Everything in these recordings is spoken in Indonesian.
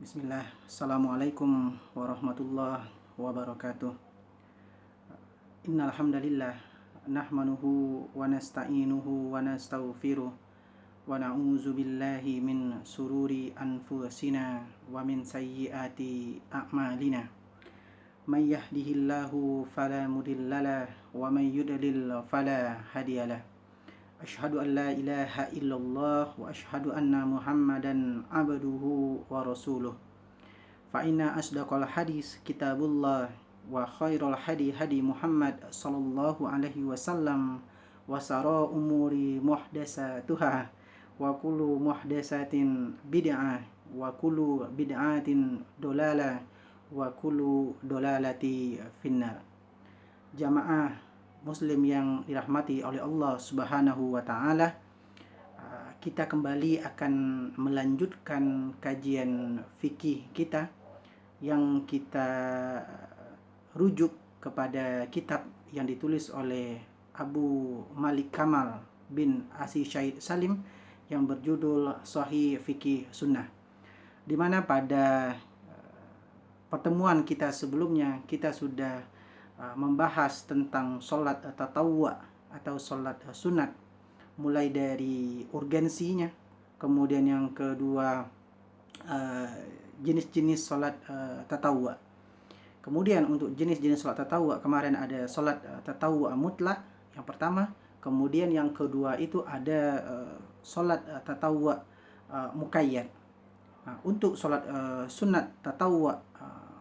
Bismillah, Assalamualaikum warahmatullahi wabarakatuh. Innal hamdalillah nahmanuhu wa nasta'inuhu wa nastaghfiruh wa na'udzu billahi min sururi anfusina wa min sayyiati a'malina. May yahdihillahu fala mudhillalah wa may yudlil fala hadiyalah. Asyhadu an la ilaha illallah wa asyhadu anna Muhammadan abduhu wa rasuluh. Fa inna asdaqal hadis kitabullah wa khairul hadi Muhammad sallallahu alaihi wasallam wa sara umuri muhdasatuha wa kullu muhdasatin bid'ah wa kullu bid'atin dolalah wa kullu dolalati finnar. Jamaah muslim yang dirahmati oleh Allah Subhanahu wa taala, kita kembali akan melanjutkan kajian fikih kita yang kita rujuk kepada kitab yang ditulis oleh Abu Malik Kamal bin Asi Syahid Salim yang berjudul Sahih Fikih Sunnah, di mana pada pertemuan kita sebelumnya kita sudah membahas tentang sholat tatawwu atau sholat sunat, mulai dari urgensinya, kemudian yang kedua jenis-jenis sholat tatawwu. Kemudian untuk jenis-jenis sholat tatawwu kemarin ada sholat tatawwu mutlak yang pertama, kemudian yang kedua itu ada sholat tatawwu muqayyad. Nah, untuk sholat sunat tatawwu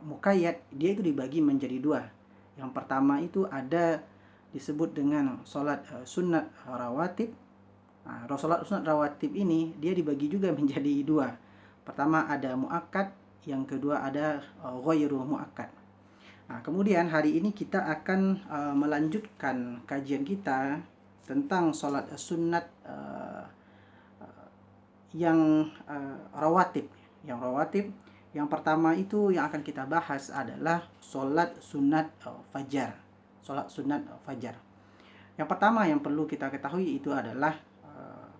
muqayyad dia itu dibagi menjadi dua. Yang pertama itu ada disebut dengan sholat sunat rawatib. Nah, sholat sunat rawatib ini dia dibagi juga menjadi dua. Pertama ada muakkad, yang kedua ada ghairu muakkad. Nah, kemudian hari ini kita akan melanjutkan kajian kita tentang sholat sunat yang rawatib. Yang pertama itu yang akan kita bahas adalah sholat sunat fajar. Sholat sunat fajar. Yang pertama yang perlu kita ketahui itu adalah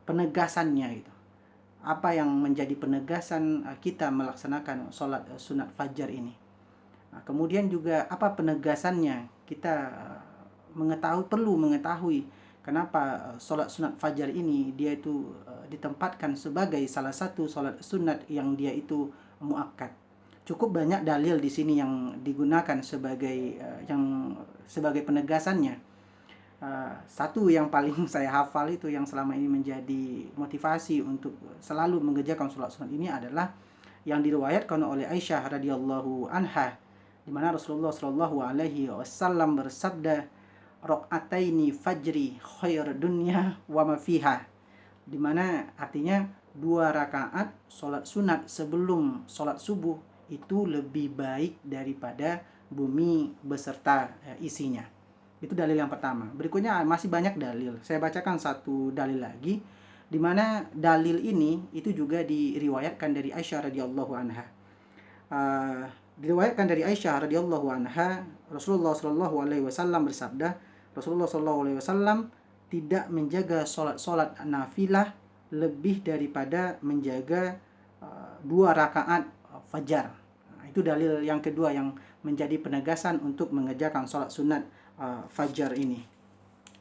penegasannya gitu. Apa yang menjadi penegasan kita melaksanakan sholat sunat fajar ini. Nah, kemudian juga apa penegasannya, kita perlu mengetahui kenapa sholat sunat fajar ini dia itu ditempatkan sebagai salah satu sholat sunat yang dia itu muakkad. Cukup banyak dalil di sini yang digunakan sebagai penegasannya. Satu yang paling saya hafal itu yang selama ini menjadi motivasi untuk selalu mengerjakan sholat sunat ini adalah yang diriwayatkan oleh Aisyah radhiyallahu anha, di mana Rasulullah shallallahu alaihi wasallam bersabda, rakaataini fajri khair dunya wa ma fiha, di mana artinya 2 rakaat sholat sunat sebelum sholat subuh itu lebih baik daripada bumi beserta isinya. Itu dalil yang pertama. Berikutnya masih banyak dalil. Saya bacakan satu dalil lagi, di mana dalil ini itu juga diriwayatkan dari Aisyah radhiyallahu anha. Diriwayatkan dari Aisyah radhiyallahu anha, Rasulullah shallallahu alaihi wasallam bersabda, Rasulullah shallallahu alaihi wasallam tidak menjaga sholat nafilah lebih daripada menjaga 2 rakaat fajar. Nah, itu dalil yang kedua yang menjadi penegasan untuk mengerjakan sholat sunat fajar ini.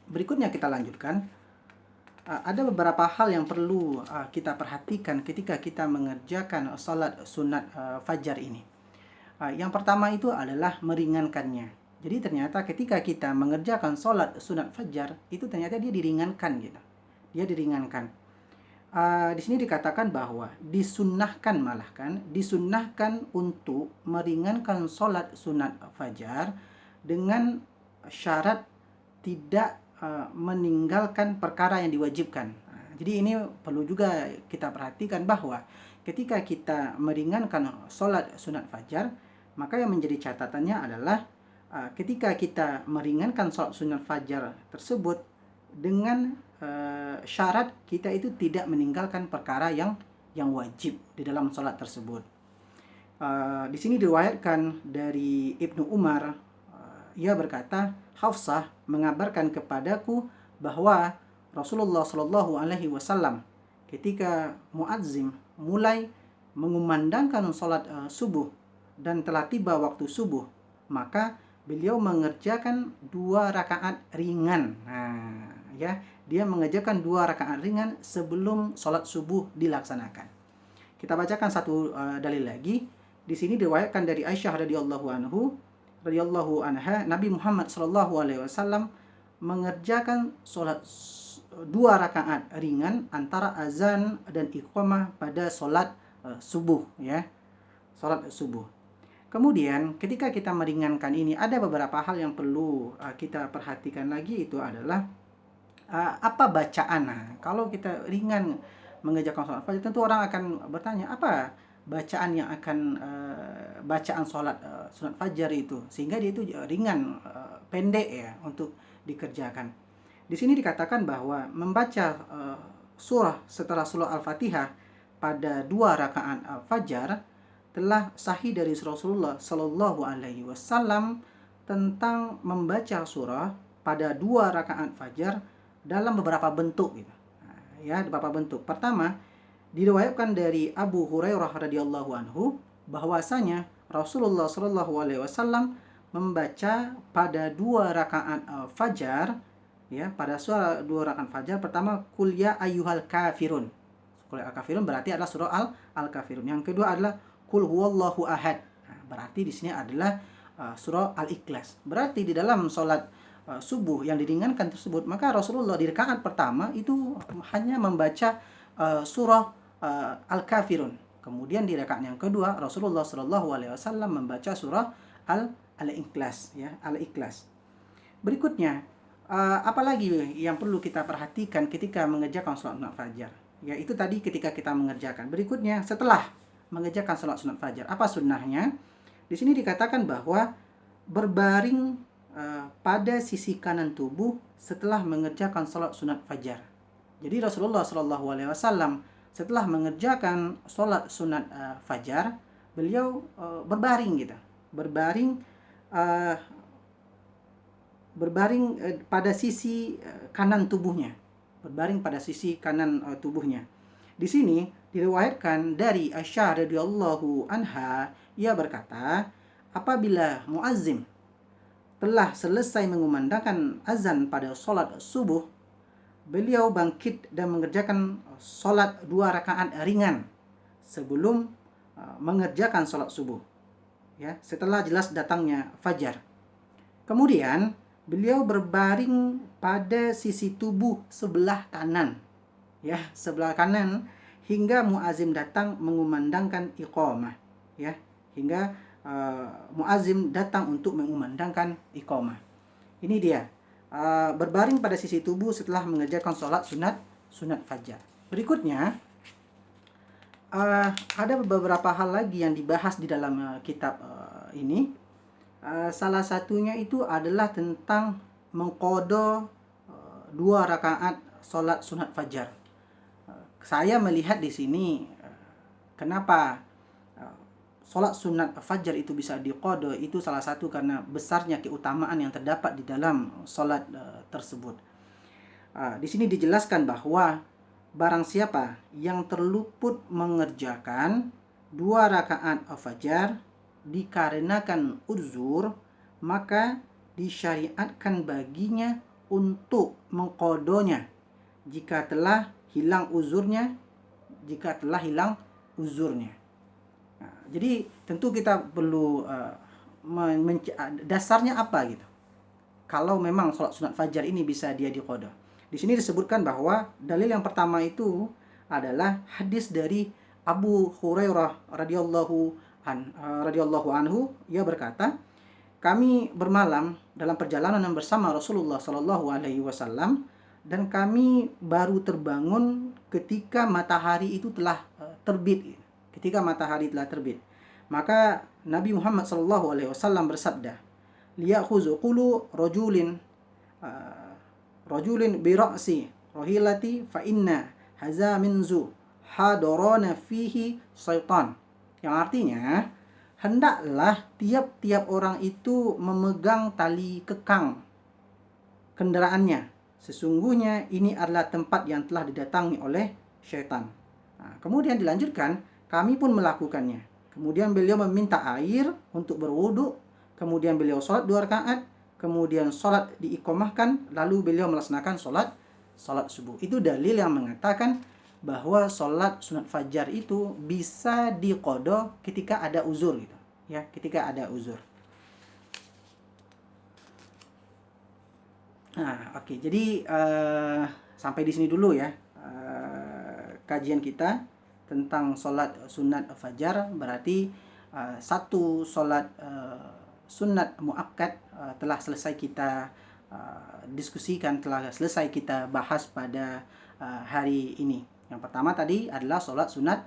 Berikutnya kita lanjutkan. Ada beberapa hal yang perlu kita perhatikan ketika kita mengerjakan sholat sunat fajar ini. Yang pertama itu adalah meringankannya. Jadi ternyata ketika kita mengerjakan sholat sunat fajar itu ternyata dia diringankan gitu. Dia diringankan. Di sini dikatakan bahwa disunnahkan untuk meringankan sholat sunat fajar dengan syarat tidak meninggalkan perkara yang diwajibkan. Jadi ini perlu juga kita perhatikan bahwa ketika kita meringankan sholat sunat fajar, maka yang menjadi catatannya adalah ketika kita meringankan sholat sunat fajar tersebut dengan syarat kita itu tidak meninggalkan perkara yang wajib di dalam sholat tersebut. Di sini diriwayatkan dari Ibnu Umar, ia berkata, Hafsah mengabarkan kepadaku bahwa Rasulullah Shallallahu Alaihi Wasallam ketika muadzim mulai mengumandangkan sholat subuh dan telah tiba waktu subuh, maka beliau mengerjakan 2 rakaat ringan. Nah, ya, dia mengerjakan 2 rakaat ringan sebelum sholat subuh dilaksanakan. Kita bacakan satu dalil lagi. Di sini diriwayatkan dari Aisyah radhiyallahu anha, Nabi Muhammad sallallahu alaihi wasallam mengerjakan sholat 2 rakaat ringan antara azan dan iqamah pada sholat subuh, ya, sholat subuh. Kemudian ketika kita meringankan ini, ada beberapa hal yang perlu kita perhatikan lagi, itu adalah apa bacaan. Nah, kalau kita ringan mengerjakan sholat fajar, tentu orang akan bertanya, apa bacaan yang akan bacaan sholat sunat fajar itu, sehingga dia itu ringan, pendek ya untuk dikerjakan. Di sini dikatakan bahwa membaca surah setelah surah Al-Fatihah pada 2 rakaat fajar telah sahih dari Rasulullah Shallallahu Alaihi Wasallam tentang membaca surah pada 2 rakaat fajar dalam beberapa bentuk, gitu. Nah, ya, beberapa bentuk. Pertama, diriwayatkan dari Abu Hurairah radhiyallahu anhu bahwasanya Rasulullah Shallallahu Alaihi Wasallam membaca pada 2 rakaat fajar, ya, pada surah 2 rakaat fajar. Pertama, Qul ya ayyuhal kafirun. Qul ya al-kafirun berarti adalah surah al-kafirun. Yang kedua adalah Qul huwallahu ahad. Nah, berarti di sini adalah surah Al-Ikhlas. Berarti di dalam sholat subuh yang diringankan tersebut, maka Rasulullah di rakaat pertama itu hanya membaca surah Al-Kafirun. Kemudian di rakaat yang kedua Rasulullah Shallallahu Alaihi Wasallam membaca surah Al-Ikhlas, ya, Al-Ikhlas. Berikutnya, apalagi yang perlu kita perhatikan ketika mengerjakan sholat sunat fajar? Ya, itu tadi ketika kita mengerjakan. Berikutnya, setelah mengerjakan sholat sunat fajar, apa sunnahnya? Di sini dikatakan bahwa berbaring pada sisi kanan tubuh setelah mengerjakan sholat sunat fajar. Jadi Rasulullah Shallallahu Alaihi Wasallam setelah mengerjakan sholat sunat fajar, beliau berbaring, gitu, berbaring pada sisi kanan tubuhnya, tubuhnya. Di sini diriwayatkan dari Aisyah radhiyallahu anha, ia berkata, apabila muazzin telah selesai mengumandangkan azan pada sholat subuh, beliau bangkit dan mengerjakan sholat 2 rakaat ringan sebelum mengerjakan sholat subuh, ya, setelah jelas datangnya fajar. Kemudian beliau berbaring pada sisi tubuh sebelah kanan, ya, sebelah kanan, hingga muazim datang mengumandangkan iqamah, ya, hingga muazim datang untuk mengumandangkan iqamah. Ini dia berbaring pada sisi tubuh setelah mengerjakan sholat sunat fajar. Berikutnya, ada beberapa hal lagi yang dibahas di dalam kitab ini. Salah satunya itu adalah tentang mengqadha 2 rakaat sholat sunat fajar. Saya melihat di sini kenapa sholat sunat fajar itu bisa diqadha, itu salah satu karena besarnya keutamaan yang terdapat di dalam sholat tersebut. Di sini dijelaskan bahwa barang siapa yang terluput mengerjakan 2 rakaat fajar dikarenakan uzur, maka disyariatkan baginya untuk mengqadhanya jika telah hilang uzurnya. Nah, jadi tentu kita perlu dasarnya apa, gitu, kalau memang sholat sunat fajar ini bisa dia diqadha. Di sini disebutkan bahwa dalil yang pertama itu adalah hadis dari Abu Hurairah radhiyallahu anhu. Ia berkata, kami bermalam dalam perjalanan bersama Rasulullah Shallallahu Alaihi Wasallam dan kami baru terbangun ketika matahari itu telah terbit. Maka Nabi Muhammad Shallallahu Alaihi Wasallam bersabda, liyakhuzu qulu rajulin bi ra'si rahilati fa inna haza minzu hadarana fihi syaitan. Yang artinya, hendaklah tiap-tiap orang itu memegang tali kekang kendaraannya. Sesungguhnya ini adalah tempat yang telah didatangi oleh syaitan. Nah, kemudian dilanjutkan, kami pun melakukannya. Kemudian beliau meminta air untuk berwudu, kemudian beliau sholat 2 rakaat, kemudian sholat diiqomahkan, lalu beliau melaksanakan sholat subuh. Itu dalil yang mengatakan bahwa sholat sunat fajar itu bisa diqodho ketika ada uzur gitu. Ya, ketika ada uzur. Nah, oke. Jadi sampai di sini dulu ya kajian kita tentang sholat sunat fajar. Berarti satu sholat sunat muakkad telah selesai kita diskusikan, telah selesai kita bahas pada hari ini. Yang pertama tadi adalah sholat sunat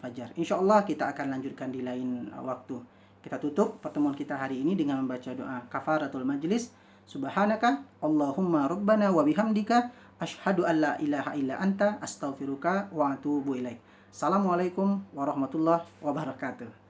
fajar. Insya Allah kita akan lanjutkan di lain waktu. Kita tutup pertemuan kita hari ini dengan membaca doa kafaratul majlis. Subhanaka Allahumma rabbana wa bihamdika asyhadu an la ilaha illa anta astaghfiruka wa atubu ilaik. Assalamualaikum warahmatullahi wabarakatuh.